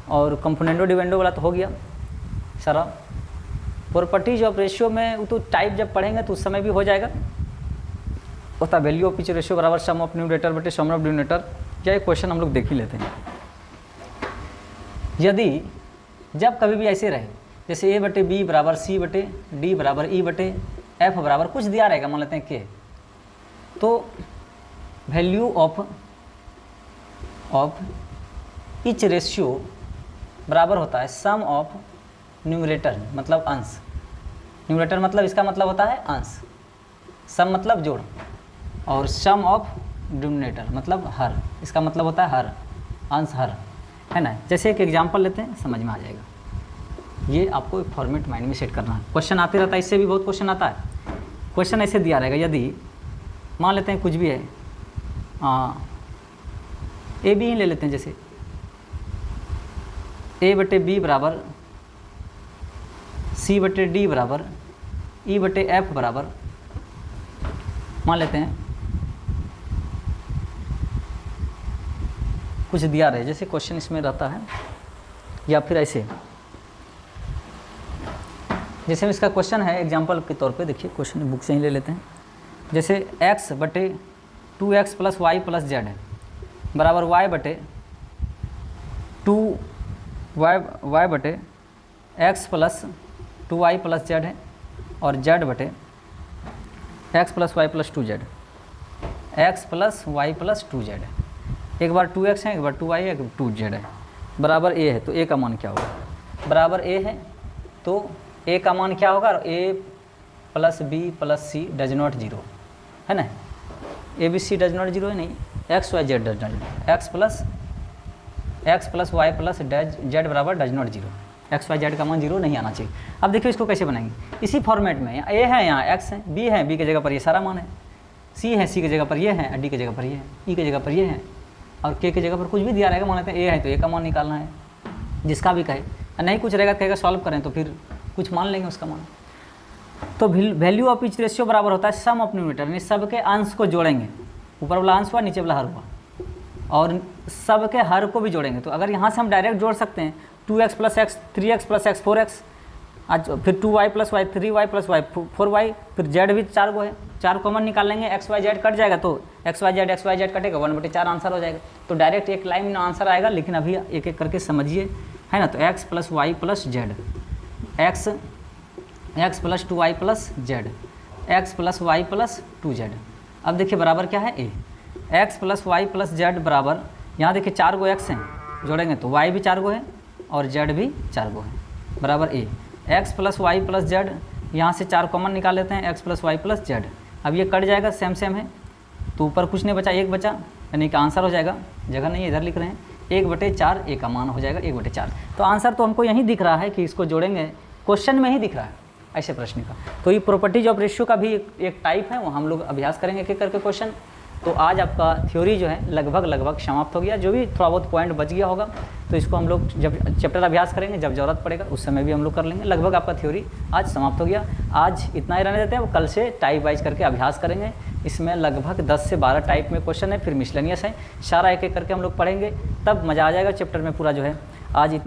और कंपोनेंडो डिवेंडो वाला तो हो गया सारा। प्रॉपर्टीज ऑफ रेशियो में वो तो टाइप जब पढ़ेंगे तो उस समय भी हो जाएगा, होता वैल्यू ऑफ पिच रेशियो बराबर सम ऑफ न्यूमरेटर बटे सम ऑफ डिनोमिनेटर। या एक क्वेश्चन हम लोग देख ही लेते हैं। यदि जब कभी भी ऐसे रहे, जैसे A/B बराबर C/D बराबर E/F बराबर कुछ दिया रहेगा, मान लेते हैं K, तो वैल्यू ऑफ इच रेशियो बराबर होता है सम ऑफ न्यूमरेटर मतलब अंश, न्यूमरेटर मतलब इसका मतलब होता है अंश, सम मतलब जोड़, और सम ऑफ डिनोमिनेटर मतलब हर, इसका मतलब होता है हर, अंश हर, है ना। जैसे एक एग्जांपल लेते हैं, समझ में आ जाएगा। ये आपको एक फॉर्मेट माइंड में सेट करना है, क्वेश्चन आते रहता है, इससे भी बहुत क्वेश्चन आता है। क्वेश्चन ऐसे दिया रहेगा, यदि मान लेते हैं कुछ भी है, AB ही ले लेते हैं, जैसे A/B बराबर C/D बराबर E/F बराबर, मान लेते हैं कुछ दिया रहे, जैसे क्वेश्चन इसमें रहता है, या फिर ऐसे, जैसे इसका क्वेश्चन है एग्जांपल के तौर पे, देखिए क्वेश्चन बुक से ही ले लेते हैं। जैसे x/2x + y + z है बराबर y/2y x + 2y + z है, और z/2 x plus Y plus 2z, x plus Y plus 2z, एक बार 2x है, एक बार 2y है, एक 2z है, बराबर a है। तो a का मान क्या होगा, बराबर a है तो a का मान क्या होगा, a plus B plus C does not zero है ना, A B C does not zero है नहीं, X Y Z does not zero, X plus Y plus Z बराबर does not zero, X Y Z का मान zero नहीं आना चाहिए। अब देखिए इसको कैसे बनाएंगे, इसी फॉर्मेट में ए है, यहाँ एक्स है, बी है, बी की जगह पर ये सारा मान है, सी है, सी की जगह पर ये है, डी की जगह पर ये है, ई की जगह पर ये है, और के की जगह पर कुछ भी दिया रहेगा, मान लेते हैं ए है तो ए का मान निकालना है, जिसका भी कहे, नहीं कुछ रहेगा कहेगा सॉल्व करें तो फिर कुछ मान लेंगे उसका मान। तो वैल्यू ऑफ ईच रेशियो बराबर होता है सम ऑफ न्यूमरेटर, यानी सब के अंश को जोड़ेंगे, ऊपर वाला अंश हुआ नीचे वाला हर हुआ, और सब के हर को भी जोड़ेंगे। तो अगर यहाँ से हम डायरेक्ट जोड़ सकते हैं 2x plus x, 3x plus x 4x, आज फिर 2y plus Y 3y plus Y 4y, फिर z भी 4 गो है, 4 कॉमन निकाल लेंगे, एक्स वाई जेड कट जाएगा तो एक्स वाई जेड कटेगा 1/4 आंसर हो जाएगा। तो डायरेक्ट एक लाइन में आंसर आएगा, लेकिन अभी एक एक करके समझिए है ना। तो x plus Y plus Z, x plus 2y plus Z, x plus Y plus 2z। अब देखिए बराबर क्या है, a x plus Y plus Z बराबर, यहाँ देखिए 4 गो x हैं, जोड़ेंगे तो y भी 4 गो है और z भी 4 गो है, बराबर a x plus Y plus z, यहाँ से 4 कॉमन निकाल लेते हैं, x plus Y plus z. अब ये कट जाएगा, सेम सेम है तो ऊपर कुछ नहीं बचा, एक बचा, यानी कि आंसर हो जाएगा, जगह नहीं है इधर लिख रहे हैं, 1/4 a का मान हो जाएगा 1/4। तो आंसर तो हमको यहीं दिख रहा है कि इसको जोड़ेंगे, क्वेश्चन में ही दिख रहा है ऐसे प्रश्न का। तो ये प्रॉपर्टीज ऑफ रेशियो का भी एक टाइप है, वो हम लोग अभ्यास करेंगे एक एक करके क्वेश्चन। तो आज आपका थ्योरी जो है लगभग समाप्त हो गया, जो भी थोड़ा बहुत पॉइंट बच गया होगा तो इसको हम लोग जब चैप्टर अभ्यास करेंगे, जब ज़रूरत पड़ेगा उस समय भी हम लोग कर लेंगे। लगभग आपका थ्योरी आज समाप्त हो गया। आज इतना ही रहने देते हैं, कल से टाइप वाइज करके अभ्यास करेंगे। इसमें लगभग 10 से 12 टाइप में क्वेश्चन है, फिर मिसलेनियस है, सारा एक एक करके हम लोग पढ़ेंगे, तब मज़ा आ जाएगा चैप्टर में पूरा जो है। आज